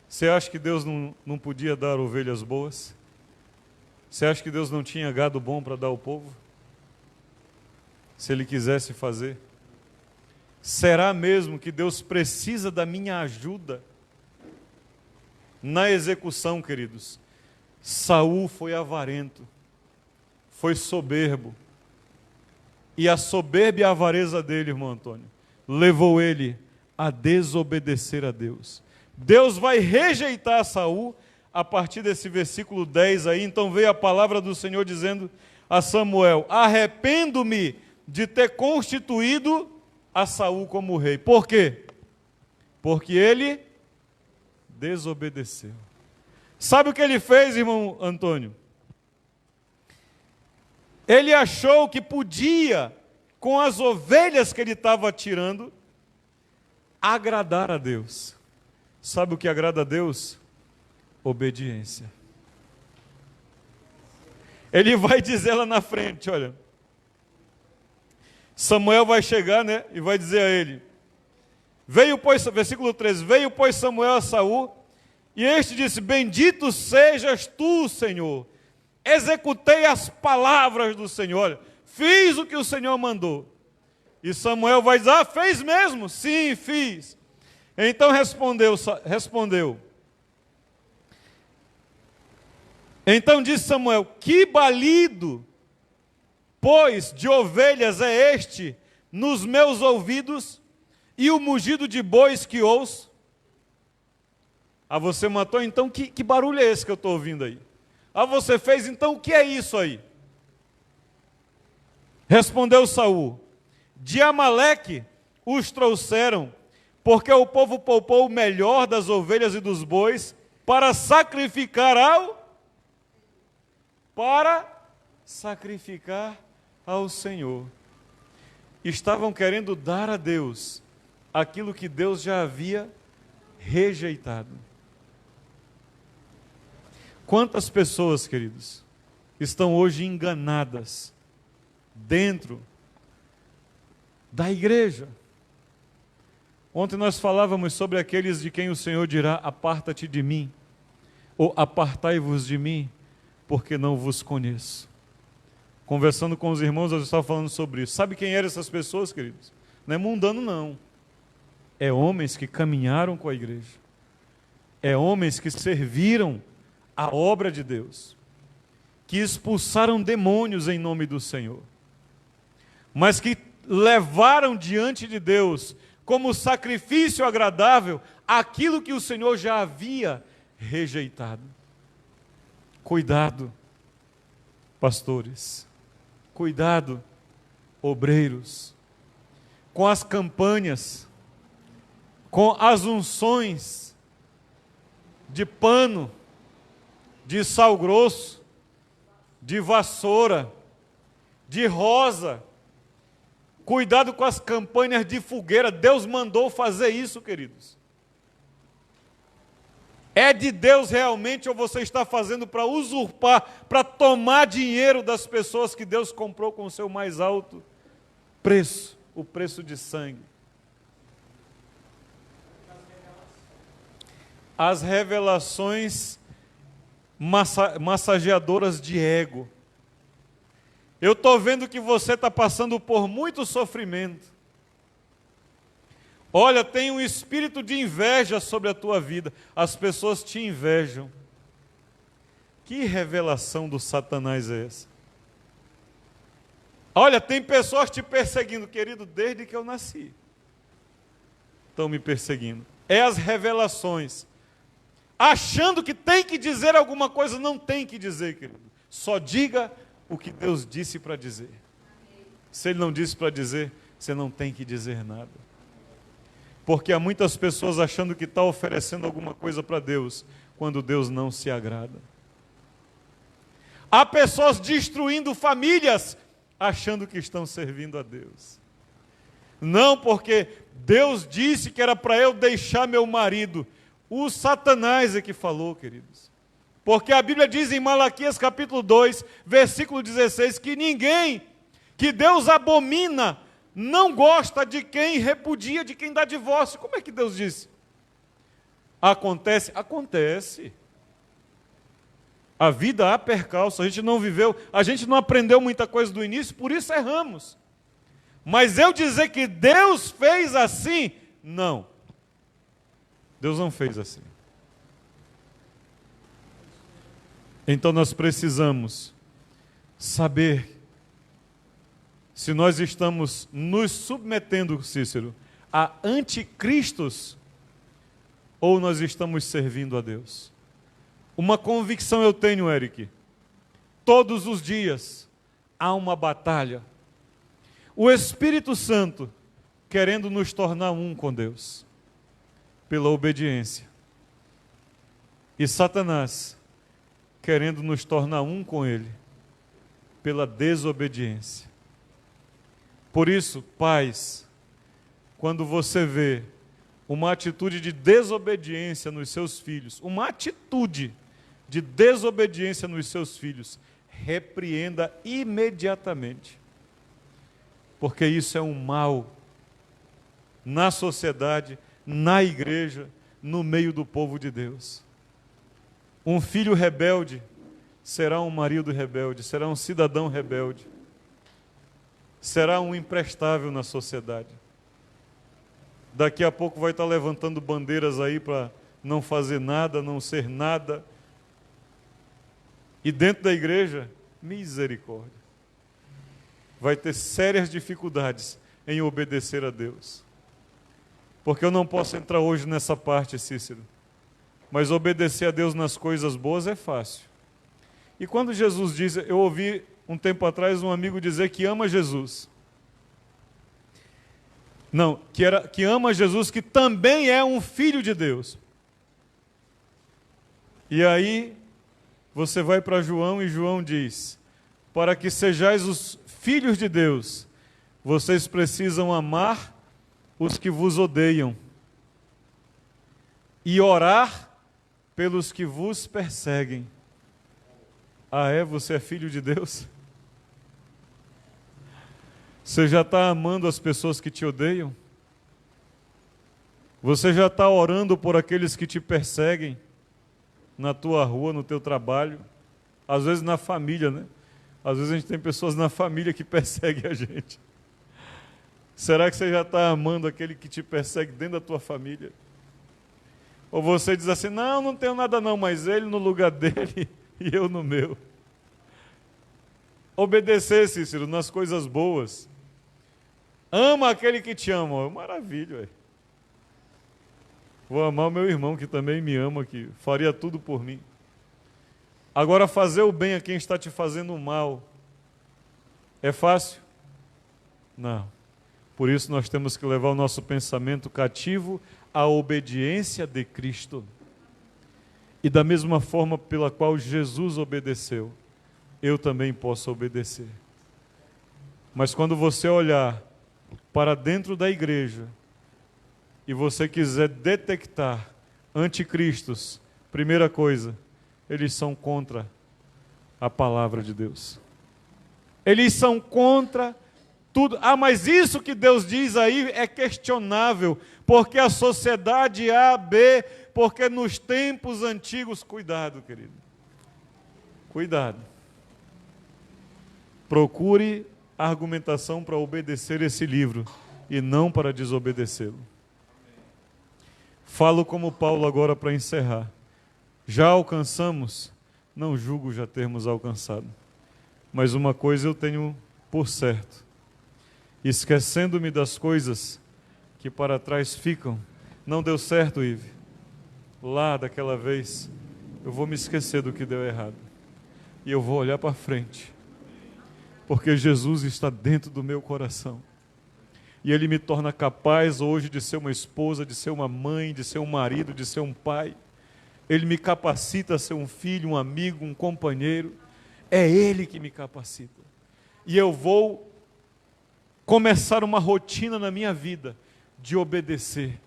você acha que Deus não podia dar ovelhas boas? Você acha que Deus não tinha gado bom para dar ao povo? Se Ele quisesse fazer? Será mesmo que Deus precisa da minha ajuda? Na execução, queridos, Saul foi avarento, foi soberbo. E a soberba e a avareza dele, irmão Antônio, levou ele a desobedecer a Deus. Deus vai rejeitar Saul a partir desse versículo 10 aí. Então veio a palavra do Senhor dizendo a Samuel: arrependo-me de ter constituído a Saul como rei. Por quê? Porque ele desobedeceu. Sabe o que ele fez, irmão Antônio? Ele achou que podia, com as ovelhas que ele estava tirando, agradar a Deus. Sabe o que agrada a Deus? Obediência. Ele vai dizer lá na frente, olha, Samuel vai chegar, né, e vai dizer a ele, veio pois, versículo 13, veio pois Samuel a Saul, e este disse, bendito sejas tu, Senhor, executei as palavras do Senhor, olha, fiz o que o Senhor mandou. E Samuel vai dizer, fez mesmo? Sim, fiz. Então respondeu. Então disse Samuel, que balido, pois, de ovelhas é este nos meus ouvidos, e o mugido de bois que ouço? Ah, você matou, então que barulho é esse que eu estou ouvindo aí? Ah, você fez, então o que é isso aí? Respondeu Saul: de Amaleque os trouxeram, porque o povo poupou o melhor das ovelhas e dos bois para sacrificar ao Senhor. Estavam querendo dar a Deus aquilo que Deus já havia rejeitado. Quantas pessoas, queridos, estão hoje enganadas dentro da igreja? Ontem nós falávamos sobre aqueles de quem o Senhor dirá: aparta-te de mim, ou apartai-vos de mim, porque não vos conheço. Conversando com os irmãos, eu estava falando sobre isso. Sabe quem eram essas pessoas, queridos? Não é mundano, não. É homens que caminharam com a igreja. É homens que serviram a obra de Deus, que expulsaram demônios em nome do Senhor, mas que levaram diante de Deus como sacrifício agradável aquilo que o Senhor já havia rejeitado. Cuidado, pastores, cuidado, obreiros, com as campanhas, com as unções de pano, de sal grosso, de vassoura, de rosa. Cuidado com as campanhas de fogueira. Deus mandou fazer isso, queridos. É de Deus realmente, ou você está fazendo para usurpar, para tomar dinheiro das pessoas que Deus comprou com o seu mais alto preço, o preço de sangue? As revelações massageadoras de ego. Eu estou vendo que você está passando por muito sofrimento. Olha, tem um espírito de inveja sobre a tua vida. As pessoas te invejam. Que revelação do Satanás é essa? Olha, tem pessoas te perseguindo, querido, desde que eu nasci. Estão me perseguindo. É as revelações. Achando que tem que dizer alguma coisa, não tem que dizer, querido. Só diga o que Deus disse para dizer. Se Ele não disse para dizer, você não tem que dizer nada. Porque há muitas pessoas achando que está oferecendo alguma coisa para Deus, quando Deus não se agrada. Há pessoas destruindo famílias, achando que estão servindo a Deus. Não, porque Deus disse que era para eu deixar meu marido. O Satanás é que falou, queridos. Porque a Bíblia diz em Malaquias capítulo 2, versículo 16, que ninguém que Deus abomina não gosta de quem repudia, de quem dá divórcio. Como é que Deus disse? Acontece? Acontece. A vida há percalço, a gente não viveu, a gente não aprendeu muita coisa do início, por isso erramos. Mas eu dizer que Deus fez assim, não. Deus não fez assim. Então nós precisamos saber se nós estamos nos submetendo, Cícero, a anticristos ou nós estamos servindo a Deus. Uma convicção eu tenho, Eric. Todos os dias há uma batalha. O Espírito Santo querendo nos tornar um com Deus, pela obediência. E Satanás querendo nos tornar um com Ele, pela desobediência. Por isso, pais, quando você vê uma atitude de desobediência nos seus filhos, uma atitude de desobediência nos seus filhos, repreenda imediatamente. Porque isso é um mal na sociedade, na igreja, no meio do povo de Deus. Um filho rebelde será um marido rebelde, será um cidadão rebelde, será um imprestável na sociedade. Daqui a pouco vai estar levantando bandeiras aí para não fazer nada, não ser nada. E dentro da igreja, misericórdia. Vai ter sérias dificuldades em obedecer a Deus. Porque eu não posso entrar hoje nessa parte, Cícero. Mas obedecer a Deus nas coisas boas é fácil. E quando Jesus diz, eu ouvi um tempo atrás, um amigo dizer que ama Jesus. Não, que ama Jesus, que também é um filho de Deus. E aí, você vai para João e João diz: para que sejais os filhos de Deus, vocês precisam amar os que vos odeiam e orar pelos que vos perseguem. Ah, é? Você é filho de Deus? Você já está amando as pessoas que te odeiam? Você já está orando por aqueles que te perseguem? Na tua rua, no teu trabalho? Às vezes na família, né? Às vezes a gente tem pessoas na família que perseguem a gente. Será que você já está amando aquele que te persegue dentro da tua família? Ou você diz assim, não, não tenho nada não, mas ele no lugar dele e eu no meu. Obedecer, Cícero, nas coisas boas. Ama aquele que te ama. Maravilha, ué. Vou amar o meu irmão que também me ama, que faria tudo por mim. Agora, fazer o bem a quem está te fazendo o mal, é fácil? Não. Por isso nós temos que levar o nosso pensamento cativo à obediência de Cristo. E da mesma forma pela qual Jesus obedeceu, eu também posso obedecer. Mas quando você olhar para dentro da igreja e você quiser detectar anticristos, primeira coisa, eles são contra a palavra de Deus. Eles são contra tudo. Ah, mas isso que Deus diz aí é questionável, porque a sociedade A, B, porque nos tempos antigos, cuidado, querido. Cuidado. Procure argumentação para obedecer esse livro e não para desobedecê-lo. Falo como Paulo agora para encerrar. Já alcançamos? Não julgo já termos alcançado. Mas uma coisa eu tenho por certo. Esquecendo-me das coisas que para trás ficam. Não deu certo, Ive. Lá daquela vez, eu vou me esquecer do que deu errado. E eu vou olhar para frente. Porque Jesus está dentro do meu coração. E Ele me torna capaz hoje de ser uma esposa, de ser uma mãe, de ser um marido, de ser um pai. Ele me capacita a ser um filho, um amigo, um companheiro. É Ele que me capacita. E eu vou começar uma rotina na minha vida de obedecer.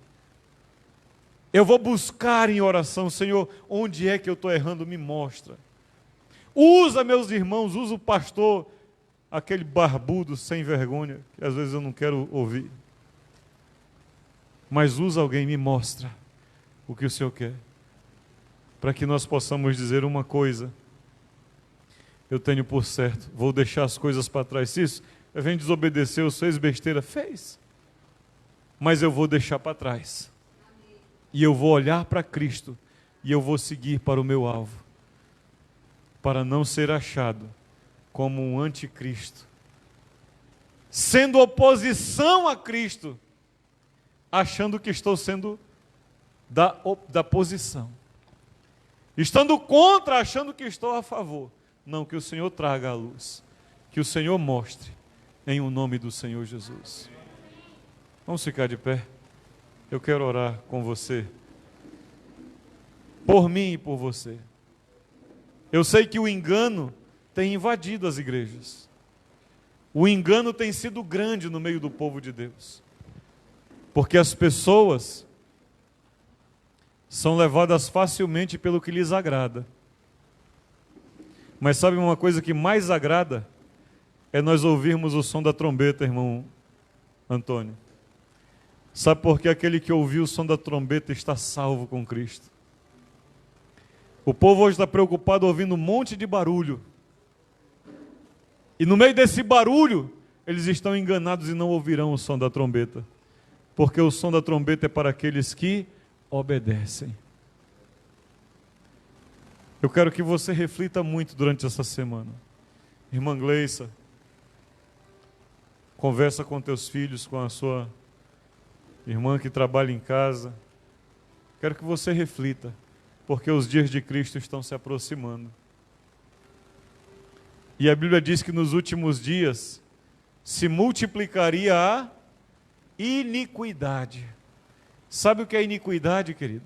Eu vou buscar em oração, Senhor, onde é que eu estou errando, me mostra. Usa meus irmãos, usa o pastor, aquele barbudo sem vergonha, que às vezes eu não quero ouvir. Mas usa alguém, me mostra o que o Senhor quer. Para que nós possamos dizer uma coisa, eu tenho por certo, vou deixar as coisas para trás. Se isso, eu venho desobedecer, eu fez besteira, fez. Mas eu vou deixar para trás. E eu vou olhar para Cristo, e eu vou seguir para o meu alvo. Para não ser achado como um anticristo. Sendo oposição a Cristo, achando que estou sendo da posição. Estando contra, achando que estou a favor. Não, que o Senhor traga a luz. Que o Senhor mostre, em o nome do Senhor Jesus. Vamos ficar de pé. Eu quero orar com você. Por mim e por você. Eu sei que o engano tem invadido as igrejas. O engano tem sido grande no meio do povo de Deus. Porque as pessoas são levadas facilmente pelo que lhes agrada. Mas sabe uma coisa que mais agrada? É nós ouvirmos o som da trombeta, irmão Antônio. Sabe por que aquele que ouviu o som da trombeta está salvo com Cristo? O povo hoje está preocupado ouvindo um monte de barulho. E no meio desse barulho, eles estão enganados e não ouvirão o som da trombeta. Porque o som da trombeta é para aqueles que obedecem. Eu quero que você reflita muito durante essa semana. Irmã Gleissa, conversa com teus filhos, com a sua irmã que trabalha em casa. Quero que você reflita, porque os dias de Cristo estão se aproximando. E a Bíblia diz que nos últimos dias se multiplicaria a iniquidade. Sabe o que é iniquidade, querido?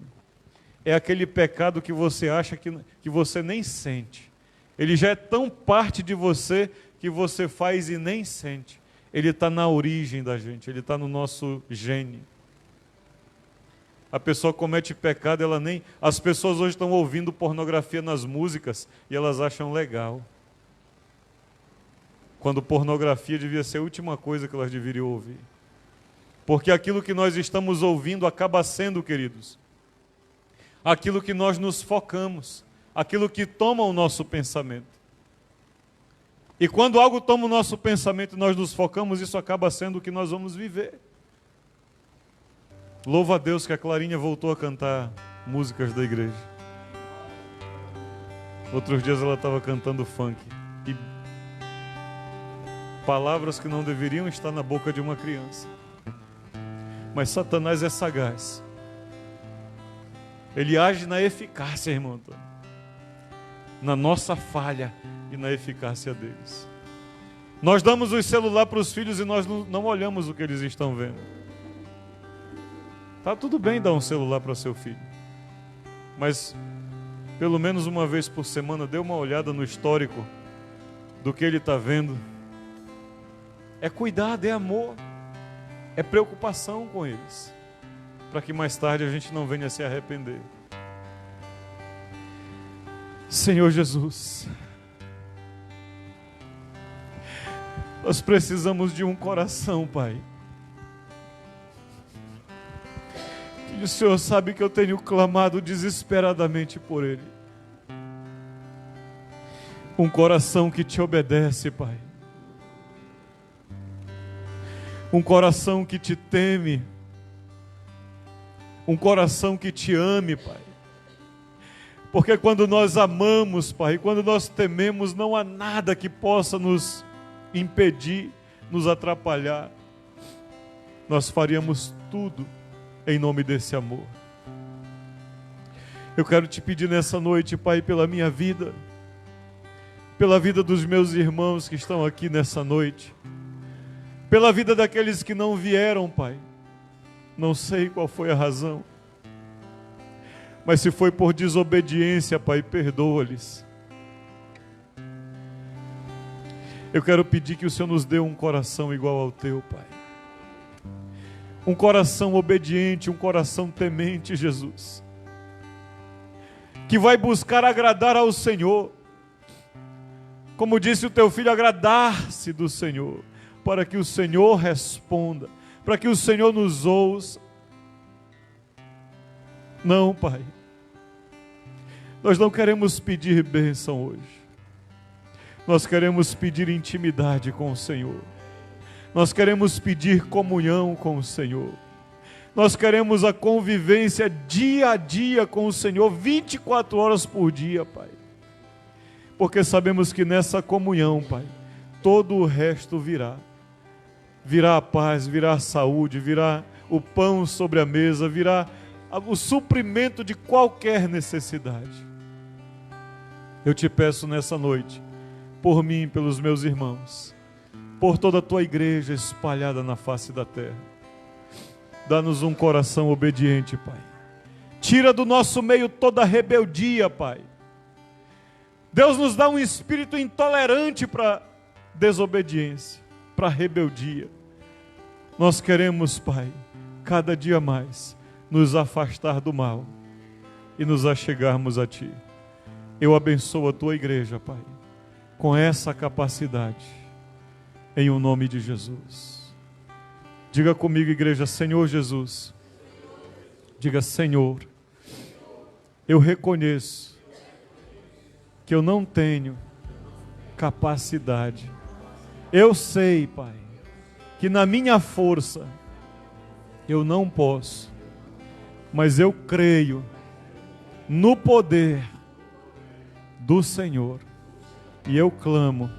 É aquele pecado que você acha que você nem sente. Ele já é tão parte de você que você faz e nem sente. Ele está na origem da gente, ele está no nosso gene. A pessoa comete pecado, ela nem... As pessoas hoje estão ouvindo pornografia nas músicas e elas acham legal. Quando pornografia devia ser a última coisa que elas deveriam ouvir. Porque aquilo que nós estamos ouvindo acaba sendo, queridos, aquilo que nós nos focamos, aquilo que toma o nosso pensamento. E quando algo toma o nosso pensamento e nós nos focamos, isso acaba sendo o que nós vamos viver. Louva a Deus que a Clarinha voltou a cantar músicas da igreja. Outros dias ela estava cantando funk. E palavras que não deveriam estar na boca de uma criança. Mas Satanás é sagaz. Ele age na eficácia, irmão Antônio. Na nossa falha e na eficácia deles. Nós damos o celular para os filhos e nós não olhamos o que eles estão vendo. Tá tudo bem dar um celular para seu filho. Mas, pelo menos uma vez por semana, dê uma olhada no histórico do que ele está vendo. É cuidado, é amor. É preocupação com eles, para que mais tarde a gente não venha se arrepender. Senhor Jesus, nós precisamos de um coração, Pai. E o Senhor sabe que eu tenho clamado desesperadamente por ele. Um coração que te obedece, Pai. Um coração que te teme. Um coração que te ame, Pai. Porque quando nós amamos, Pai, quando nós tememos, não há nada que possa nos impedir, nos atrapalhar. Nós faríamos tudo em nome desse amor. Eu quero te pedir nessa noite, Pai, pela minha vida, pela vida dos meus irmãos que estão aqui nessa noite, pela vida daqueles que não vieram, Pai. Não sei qual foi a razão, mas se foi por desobediência, Pai, perdoa-lhes. Eu quero pedir que o Senhor nos dê um coração igual ao teu, Pai. Um coração obediente, um coração temente, Jesus. Que vai buscar agradar ao Senhor. Como disse o teu filho, agradar-se do Senhor. Para que o Senhor responda, para que o Senhor nos ouça. Não, Pai, nós não queremos pedir bênção hoje, nós queremos pedir intimidade com o Senhor, nós queremos pedir comunhão com o Senhor, nós queremos a convivência dia a dia com o Senhor, 24 horas por dia, Pai, porque sabemos que nessa comunhão, Pai, todo o resto virá. Virá a paz, virá a saúde, virá o pão sobre a mesa, virá o suprimento de qualquer necessidade. Eu te peço nessa noite, por mim, pelos meus irmãos, por toda a tua igreja espalhada na face da terra, dá-nos um coração obediente, Pai. Tira do nosso meio toda rebeldia, Pai. Deus nos dá um espírito intolerante para desobediência, para rebeldia. Nós queremos, Pai, cada dia mais nos afastar do mal e nos achegarmos a Ti. Eu abençoo a Tua igreja, Pai, com essa capacidade, em o nome de Jesus. Diga comigo, igreja, Senhor Jesus. Diga, Senhor, eu reconheço que eu não tenho capacidade. Eu sei, Pai, que na minha força eu não posso, mas eu creio no poder do Senhor e eu clamo,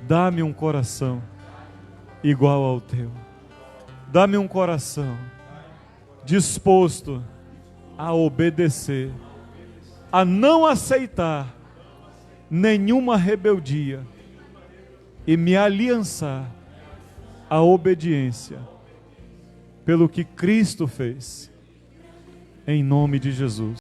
dá-me um coração igual ao teu, dá-me um coração disposto a obedecer, a não aceitar
nenhuma rebeldia e me aliançar à obediência pelo que Cristo fez, em nome de Jesus.